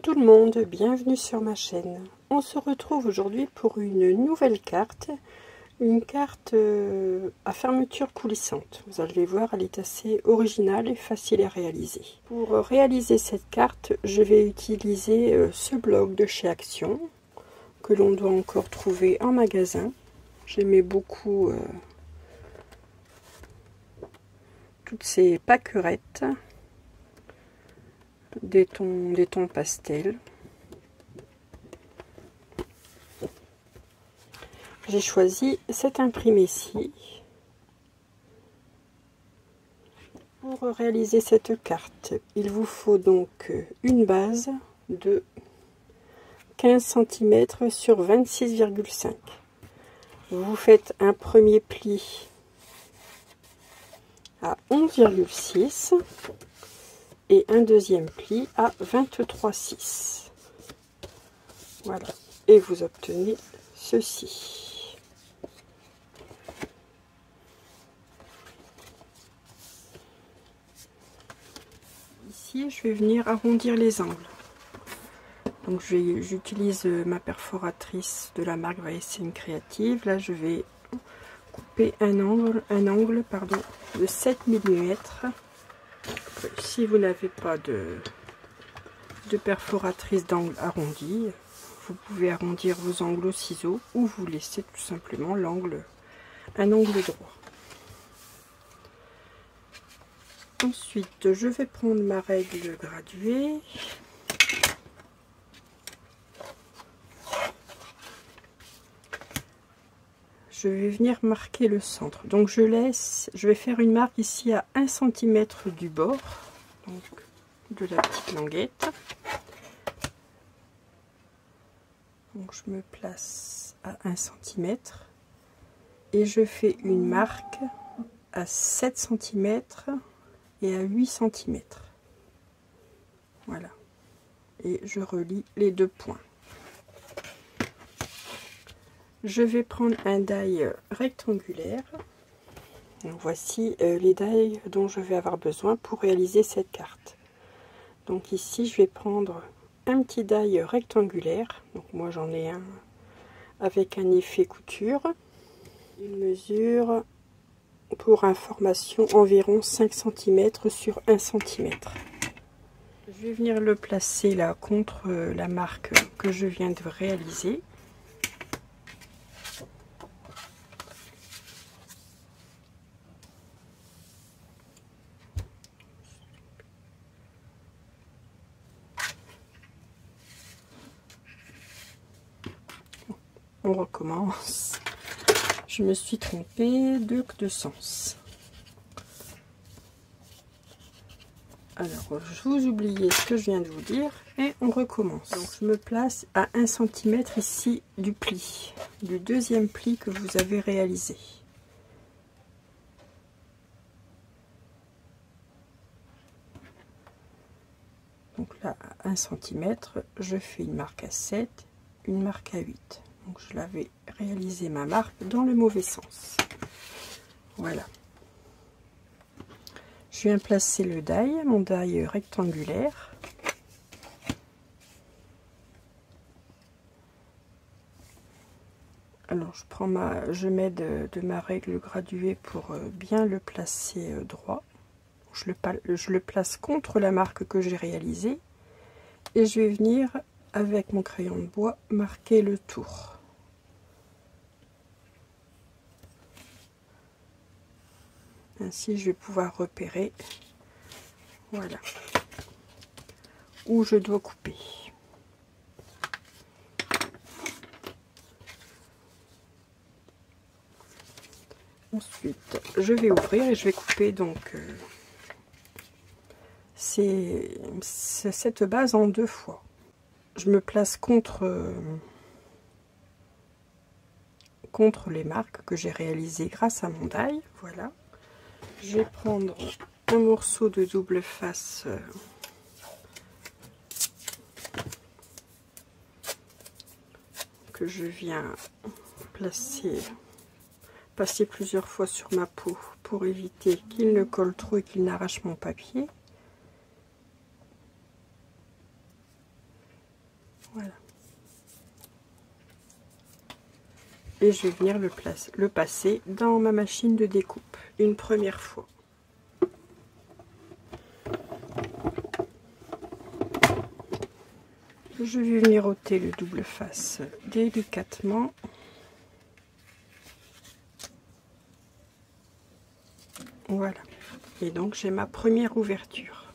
Coucou tout le monde, bienvenue sur ma chaîne. On se retrouve aujourd'hui pour une nouvelle carte, une carte à fermeture coulissante. Vous allez voir, elle est assez originale et facile à réaliser. Pour réaliser cette carte, je vais utiliser ce bloc de chez Action, que l'on doit encore trouver en magasin. J'aimais beaucoup toutes ces pâquerettes. Des tons pastels. J'ai choisi cette imprimé-ci pour réaliser cette carte. Il vous faut donc une base de 15 cm sur 26,5. Vous faites un premier pli à 11,6 et un deuxième pli à 23,6. Voilà, et vous obtenez ceci. Ici, je vais venir arrondir les angles. Donc j'utilise ma perforatrice de la marque VSN Creative. Là, je vais couper un angle de 7 mm. Si vous n'avez pas de perforatrice d'angle arrondi, vous pouvez arrondir vos angles au ciseau ou vous laissez tout simplement un angle droit. Ensuite, je vais prendre ma règle graduée. Je vais venir marquer le centre. Donc je vais faire une marque ici à 1 cm du bord, donc de la petite languette. Donc je me place à 1 cm et je fais une marque à 7 cm et à 8 cm. Voilà. Et je relie les deux points. Je vais prendre un die rectangulaire. Donc voici les dies dont je vais avoir besoin pour réaliser cette carte. Donc ici, je vais prendre un petit die rectangulaire. Donc moi, j'en ai un avec un effet couture. Il mesure, pour information, environ 5 cm sur 1 cm. Je vais venir le placer là contre la marque que je viens de réaliser. On recommence. Je me suis trompée de sens. Alors, je vous oubliez ce que je viens de vous dire et on recommence. Donc, je me place à 1 cm ici du pli, du deuxième pli que vous avez réalisé. Donc là, à 1 cm, je fais une marque à 7, une marque à 8. Donc je l'avais réalisé ma marque dans le mauvais sens. Voilà. Je viens placer le die, mon die rectangulaire. Alors je mets de ma règle graduée pour bien le placer droit. Je le place contre la marque que j'ai réalisée et je vais venir avec mon crayon de bois marquer le tour. Ainsi je vais pouvoir repérer, voilà, où je dois couper. Ensuite je vais ouvrir et je vais couper donc cette base en 2 fois. Je me place contre les marques que j'ai réalisées grâce à mon die. Voilà. Je vais prendre un morceau de double face que je viens passer plusieurs fois sur ma peau pour éviter qu'il ne colle trop et qu'il n'arrache mon papier. Voilà. Et je vais venir le passer dans ma machine de découpe une première fois. Je vais venir ôter le double face délicatement. Voilà. Et donc j'ai ma première ouverture.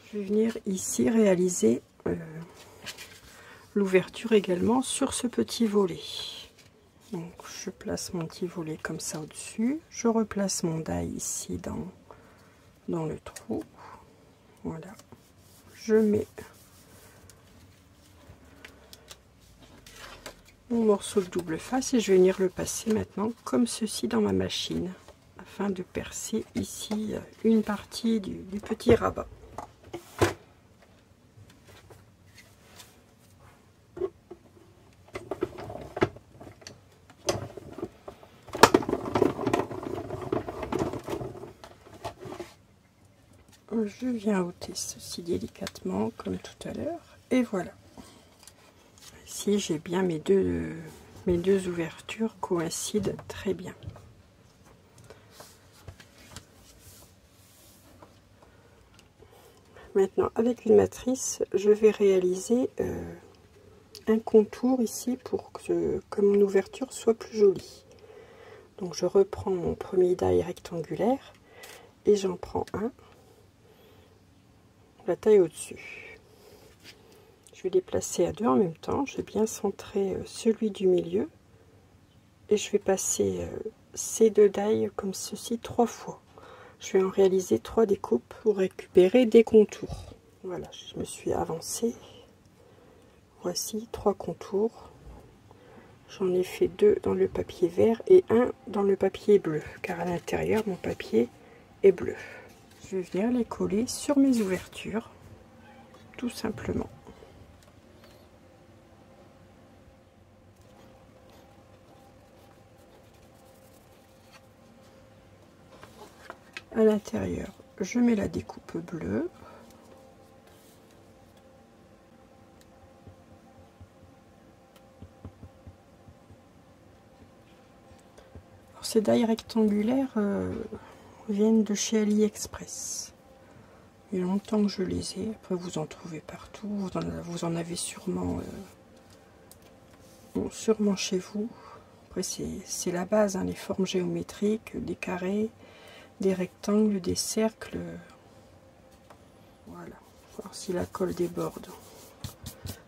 Je vais venir ici réaliser l'ouverture également sur ce petit volet. Donc je place mon petit volet comme ça au-dessus. Je replace mon die ici dans le trou. Voilà. Je mets mon morceau de double face et je vais venir le passer maintenant comme ceci dans ma machine afin de percer ici une partie du petit rabat. Je viens ôter ceci délicatement comme tout à l'heure et voilà. Ici j'ai bien mes deux ouvertures coïncident très bien. Maintenant avec une matrice je vais réaliser un contour ici pour que mon ouverture soit plus jolie. Donc je reprends mon premier die rectangulaire et j'en prends un, la taille au-dessus. Je vais les placer à deux en même temps. Je vais bien centrer celui du milieu et je vais passer ces deux die comme ceci 3 fois. Je vais en réaliser 3 découpes pour récupérer des contours. Voilà, je me suis avancée. Voici 3 contours. J'en ai fait 2 dans le papier vert et 1 dans le papier bleu, car à l'intérieur mon papier est bleu. Je vais venir les coller sur mes ouvertures, tout simplement. À l'intérieur, je mets la découpe bleue. Alors, ces die rectangulaires viennent de chez AliExpress. Il y a longtemps que je les ai. Après, vous en trouvez partout. Vous en avez sûrement, sûrement chez vous. Après, c'est la base, hein, les formes géométriques, des carrés, des rectangles, des cercles. Voilà. Alors si la colle déborde,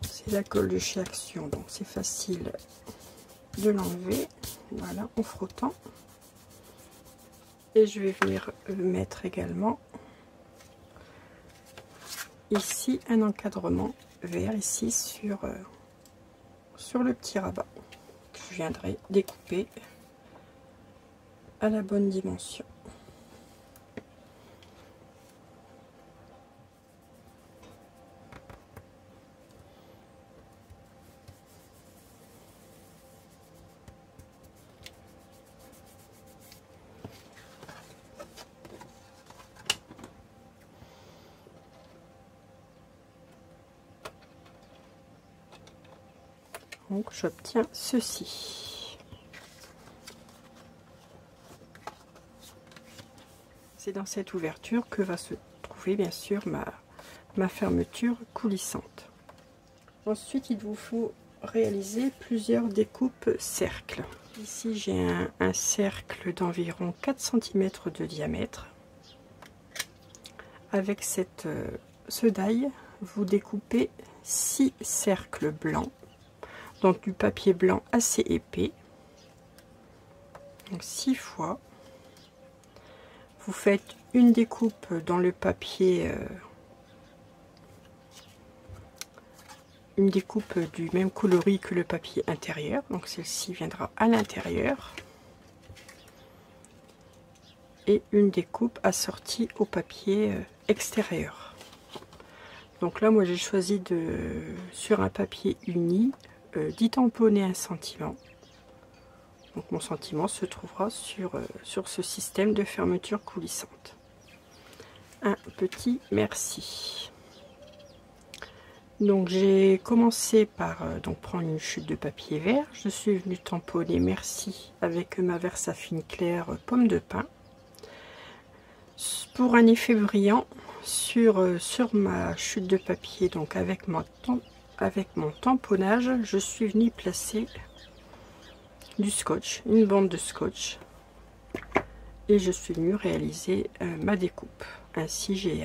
c'est la colle de chez Action, donc c'est facile de l'enlever. Voilà, en frottant. Et je vais venir mettre également ici un encadrement vert ici sur le petit rabat que je viendrai découper à la bonne dimension. Donc j'obtiens ceci. C'est dans cette ouverture que va se trouver bien sûr ma fermeture coulissante. Ensuite il vous faut réaliser plusieurs découpes cercles. Ici j'ai un cercle d'environ 4 cm de diamètre. Avec ce die, vous découpez 6 cercles blancs. Donc du papier blanc assez épais, donc 6 fois. Vous faites une découpe dans le papier, une découpe du même coloris que le papier intérieur, donc celle-ci viendra à l'intérieur, et une découpe assortie au papier extérieur. Donc là moi j'ai choisi sur un papier uni d'y tamponner un sentiment. Donc mon sentiment se trouvera sur ce système de fermeture coulissante. Un petit merci. Donc j'ai commencé par prendre une chute de papier vert. Je suis venue tamponner Merci avec ma Versafine claire pomme de pin. Pour un effet brillant sur ma chute de papier, donc avec mon tamponnage, je suis venue placer du scotch, une bande de scotch. Et je suis venue réaliser ma découpe. Ainsi j'ai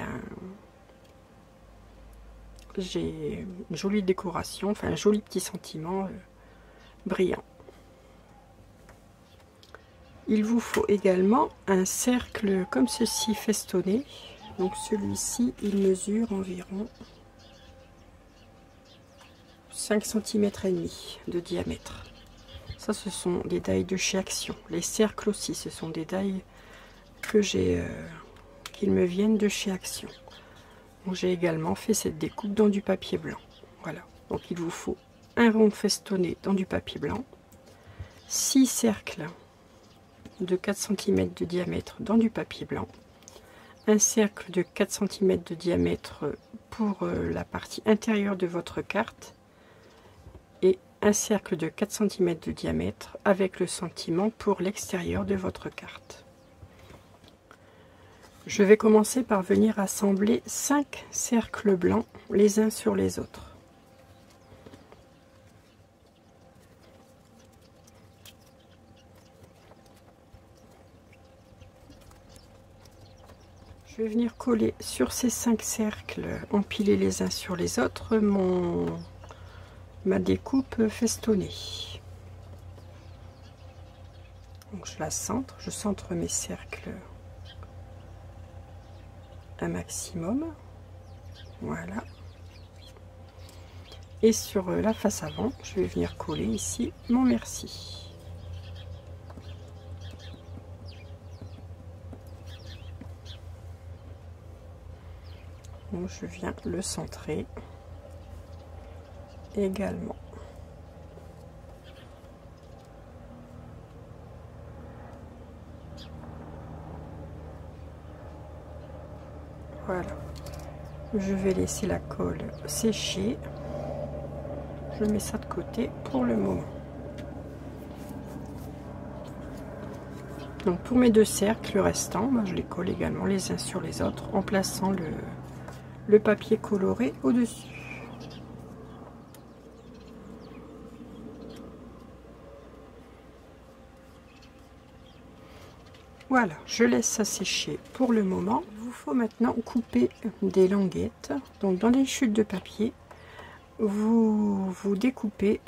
une jolie décoration, enfin un joli petit sentiment brillant. Il vous faut également un cercle comme ceci festonné. Donc celui-ci, il mesure environ 5 cm et demi de diamètre. Ça, ce sont des dailles de chez Action. Les cercles aussi, ce sont des dailles que j'ai, qu'ils me viennent de chez Action. J'ai également fait cette découpe dans du papier blanc. Voilà, donc il vous faut un rond festonné dans du papier blanc, 6 cercles de 4 cm de diamètre dans du papier blanc, un cercle de 4 cm de diamètre pour la partie intérieure de votre carte et un cercle de 4 cm de diamètre avec le sentiment pour l'extérieur de votre carte. Je vais commencer par venir assembler 5 cercles blancs les uns sur les autres. Je vais venir coller sur ces 5 cercles empilés les uns sur les autres ma découpe festonnée. Donc je centre mes cercles un maximum, voilà, et sur la face avant je vais venir coller ici mon Merci. Donc je viens le centrer également. Voilà, je vais laisser la colle sécher. Je mets ça de côté pour le moment. Donc pour mes 2 cercles restants, je les colle également les uns sur les autres en plaçant le papier coloré au-dessus. Voilà, je laisse ça sécher pour le moment. Il vous faut maintenant couper des languettes. Donc dans les chutes de papier, vous découpez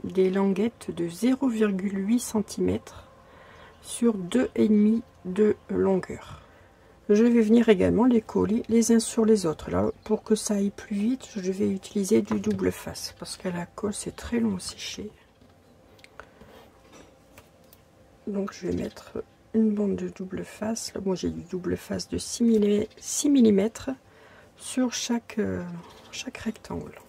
des languettes de 0,8 cm sur 2,5 de longueur. Je vais venir également les coller les uns sur les autres. Là, pour que ça aille plus vite, je vais utiliser du double face parce que la colle c'est très long à sécher. Donc je vais mettre une bande de double face. Là, moi j'ai du double face de 6 mm sur chaque rectangle.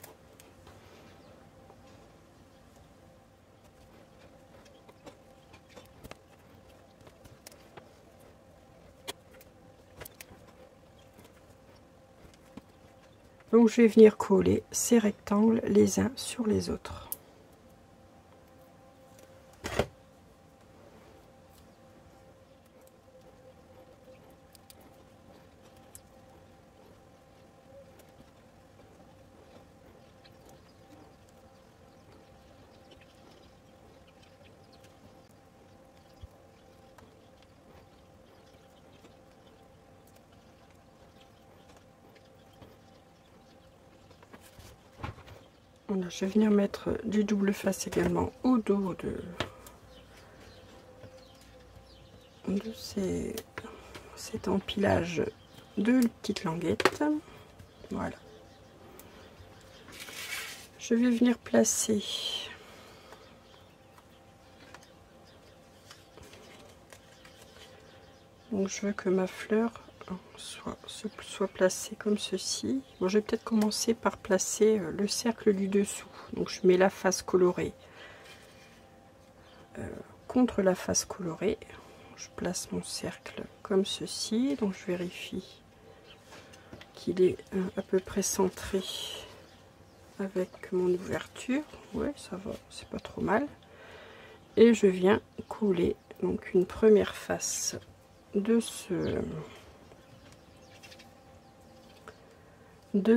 Donc je vais venir coller ces rectangles les uns sur les autres. Voilà, je vais venir mettre du double face également au dos de cet empilage de petites languettes. Voilà. Je vais venir placer donc je veux que ma fleur soit placée comme ceci. Bon, je vais peut-être commencer par placer le cercle du dessous. Donc je mets la face colorée contre la face colorée. Je place mon cercle comme ceci. Donc je vérifie qu'il est à peu près centré avec mon ouverture. Ouais, ça va, c'est pas trop mal. Et je viens coller donc une première face de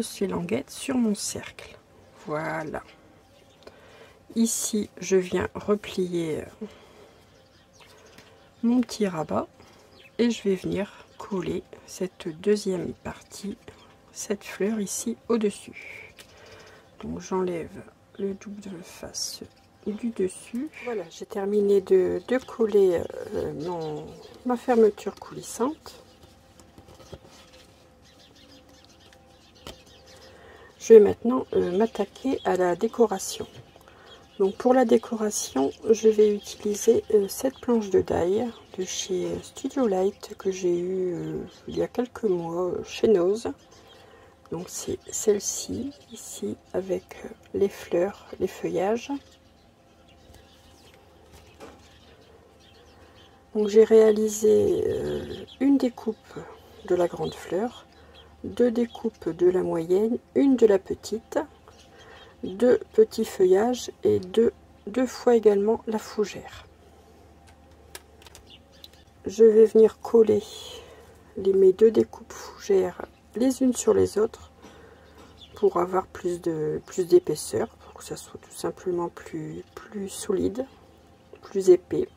ces languettes sur mon cercle. Voilà. Ici, je viens replier mon petit rabat et je vais venir coller cette deuxième partie, cette fleur ici au-dessus. Donc j'enlève le double face du dessus. Voilà, j'ai terminé de coller ma fermeture coulissante. Je vais maintenant m'attaquer à la décoration. Donc pour la décoration, je vais utiliser cette planche de die de chez Studio Light que j'ai eu il y a quelques mois chez Nose. Donc c'est celle-ci, ici, avec les fleurs, les feuillages. Donc j'ai réalisé une découpe de la grande fleur, 2 découpes de la moyenne, une de la petite, 2 petits feuillages et deux fois également la fougère. Je vais venir coller mes 2 découpes fougères les unes sur les autres pour avoir plus d'épaisseur, pour que ça soit tout simplement plus solide, plus épais.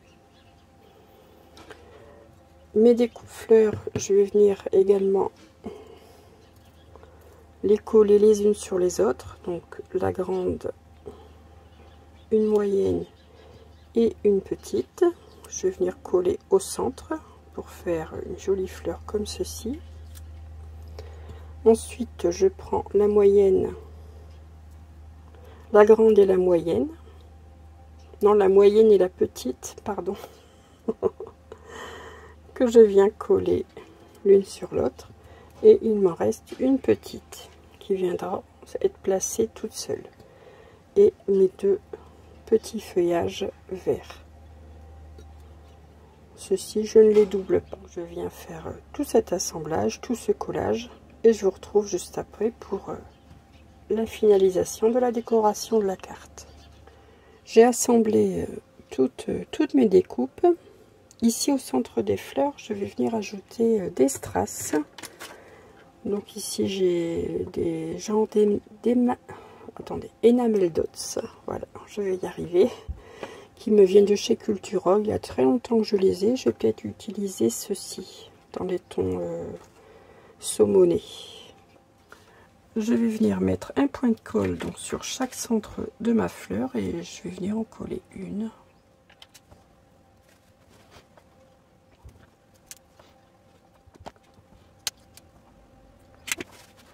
Mes découpes fleurs, je vais venir également les coller les unes sur les autres, donc la grande, une moyenne et une petite. Je vais venir coller au centre pour faire une jolie fleur comme ceci. Ensuite, je prends la moyenne, la grande et la moyenne. Non, la moyenne et la petite, pardon. Que je viens coller l'une sur l'autre. Et il m'en reste une petite qui viendra être placée toute seule. Et mes 2 petits feuillages verts. Ceux-ci, je ne les double pas. Je viens faire tout cet assemblage, tout ce collage. Et je vous retrouve juste après pour la finalisation de la décoration de la carte. J'ai assemblé toutes mes découpes. Ici au centre des fleurs, je vais venir ajouter des strass. Donc ici j'ai des genres Enamel Dots. Voilà, je vais y arriver. Qui me viennent de chez Culturol. Il y a très longtemps que je les ai. Je vais peut-être utiliser ceux-ci dans les tons saumonés. Je vais venir mettre un point de colle donc sur chaque centre de ma fleur et je vais venir en coller une.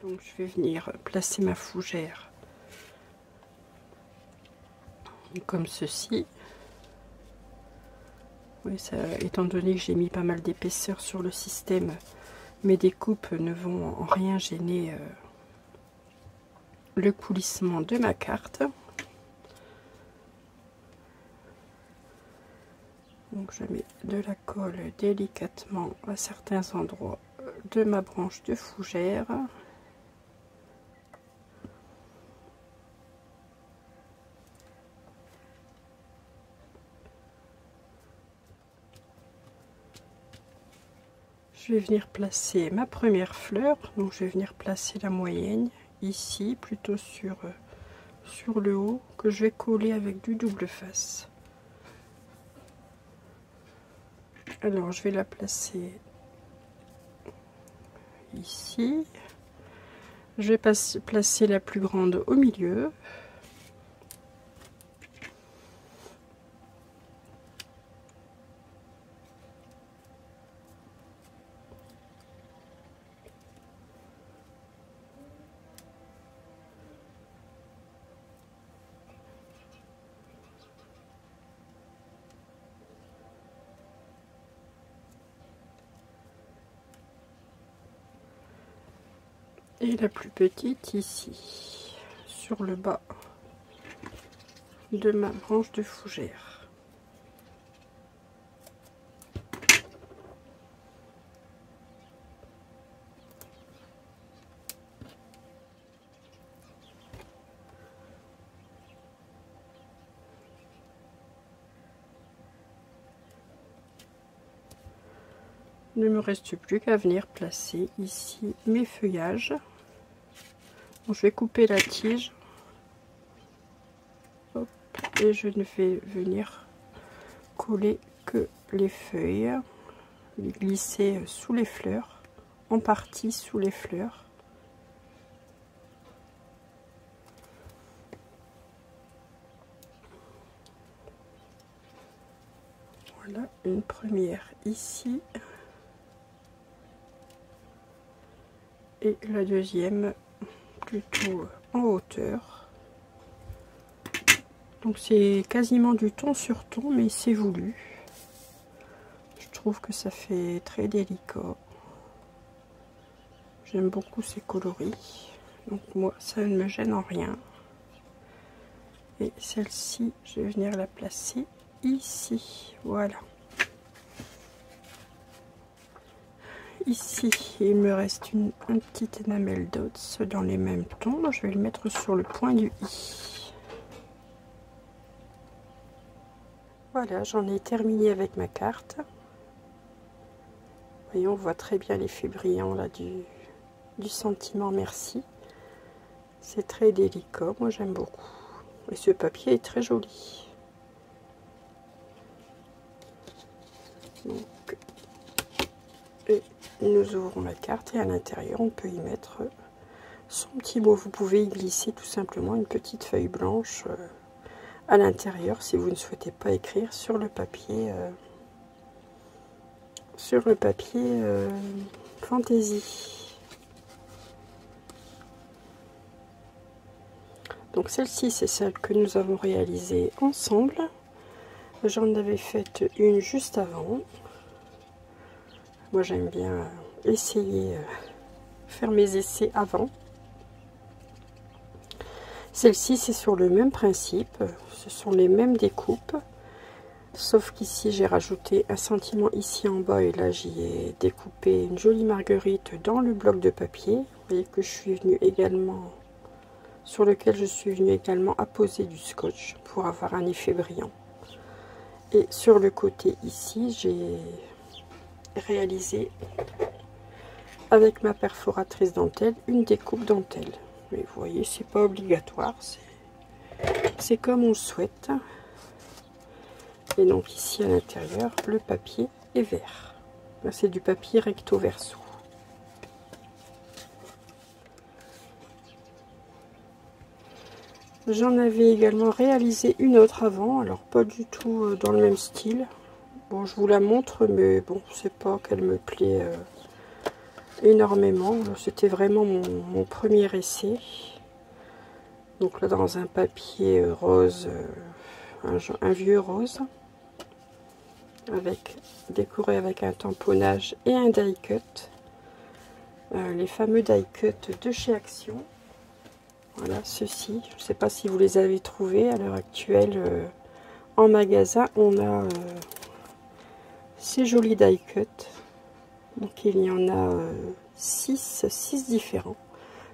Donc je vais venir placer ma fougère comme ceci. Oui, ça, étant donné que j'ai mis pas mal d'épaisseur sur le système, mes découpes ne vont en rien gêner le coulissement de ma carte. Donc je mets de la colle délicatement à certains endroits de ma branche de fougère. Je vais venir placer ma première fleur, donc je vais venir placer la moyenne ici, plutôt sur le haut, que je vais coller avec du double face. Alors je vais la placer ici. Je vais placer la plus grande au milieu. Et la plus petite ici, sur le bas de ma branche de fougère. Il ne me reste plus qu'à venir placer ici mes feuillages. Donc, je vais couper la tige. Hop, et je ne vais venir coller que les feuilles, les glisser sous les fleurs, en partie sous les fleurs. Voilà une première ici et la deuxième plutôt en hauteur. Donc c'est quasiment du ton sur ton, mais c'est voulu. Je trouve que ça fait très délicat. J'aime beaucoup ces coloris. Donc moi ça ne me gêne en rien. Et celle-ci, je vais venir la placer ici. Voilà. Ici, il me reste un petit enamel dots dans les mêmes tons. Je vais le mettre sur le point du i. Voilà, j'en ai terminé avec ma carte. Voyons, on voit très bien l'effet brillant là du sentiment merci. C'est très délicat, moi j'aime beaucoup. Et ce papier est très joli. Donc, et nous ouvrons la carte et à l'intérieur on peut y mettre son petit mot. Vous pouvez y glisser tout simplement une petite feuille blanche à l'intérieur si vous ne souhaitez pas écrire sur le papier fantaisie. Donc celle-ci c'est celle que nous avons réalisée ensemble. J'en avais faite une juste avant. Moi j'aime bien essayer, faire mes essais avant. Celle-ci c'est sur le même principe, ce sont les mêmes découpes, sauf qu'ici j'ai rajouté un sentiment ici en bas et là j'y ai découpé une jolie marguerite dans le bloc de papier. Vous voyez que je suis venue également, sur lequel je suis venue également apposer du scotch pour avoir un effet brillant. Et sur le côté ici j'ai réalisé avec ma perforatrice dentelle une découpe dentelle. Mais vous voyez, c'est pas obligatoire, c'est comme on le souhaite. Et donc ici à l'intérieur, le papier est vert. C'est du papier recto verso. J'en avais également réalisé une autre avant, alors pas du tout dans le même style. Bon, je vous la montre, mais bon, c'est pas qu'elle me plaît énormément. C'était vraiment mon premier essai. Donc là, dans un papier rose, un vieux rose, avec décoré avec un tamponnage et un die cut. Les fameux die cut de chez Action. Voilà, ceux-ci. Je ne sais pas si vous les avez trouvés à l'heure actuelle en magasin. On a ces jolis die cut. Donc il y en a 6 différents.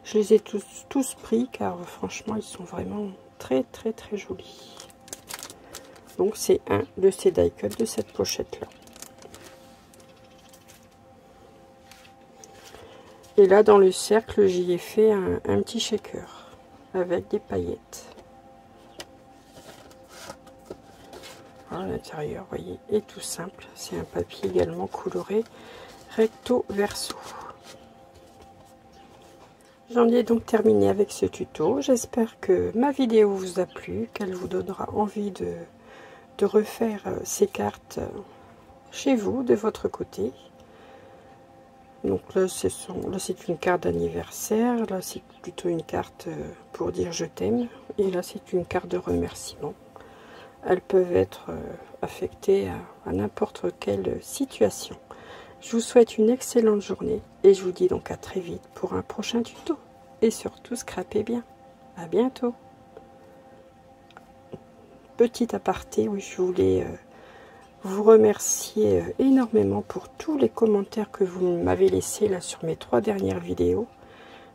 Je les ai tous pris car franchement ils sont vraiment très jolis. Donc c'est un de ces die cut de cette pochette là. Et là dans le cercle j'y ai fait un petit shaker avec des paillettes. Voilà, l'intérieur, vous voyez, est tout simple. C'est un papier également coloré recto verso. J'en ai donc terminé avec ce tuto. J'espère que ma vidéo vous a plu, qu'elle vous donnera envie de refaire ces cartes chez vous, de votre côté. Donc là, c'est une carte d'anniversaire. Là, c'est plutôt une carte pour dire je t'aime. Et là, c'est une carte de remerciement. Elles peuvent être affectées à n'importe quelle situation. Je vous souhaite une excellente journée et je vous dis donc à très vite pour un prochain tuto. Et surtout, scrapez bien. À bientôt. Petit aparté, oui, je voulais vous remercier énormément pour tous les commentaires que vous m'avez laissés là sur mes 3 dernières vidéos.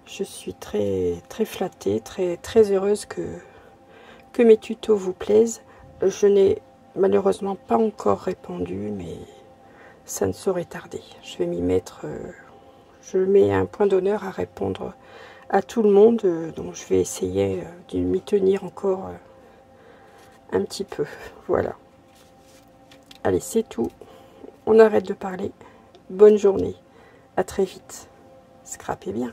Je suis très flattée, très heureuse que mes tutos vous plaisent. Je n'ai malheureusement pas encore répondu, mais ça ne saurait tarder. Je vais m'y mettre, je mets un point d'honneur à répondre à tout le monde, donc je vais essayer de m'y tenir encore un petit peu. Voilà. Allez, c'est tout. On arrête de parler. Bonne journée. À très vite. Scrapez bien.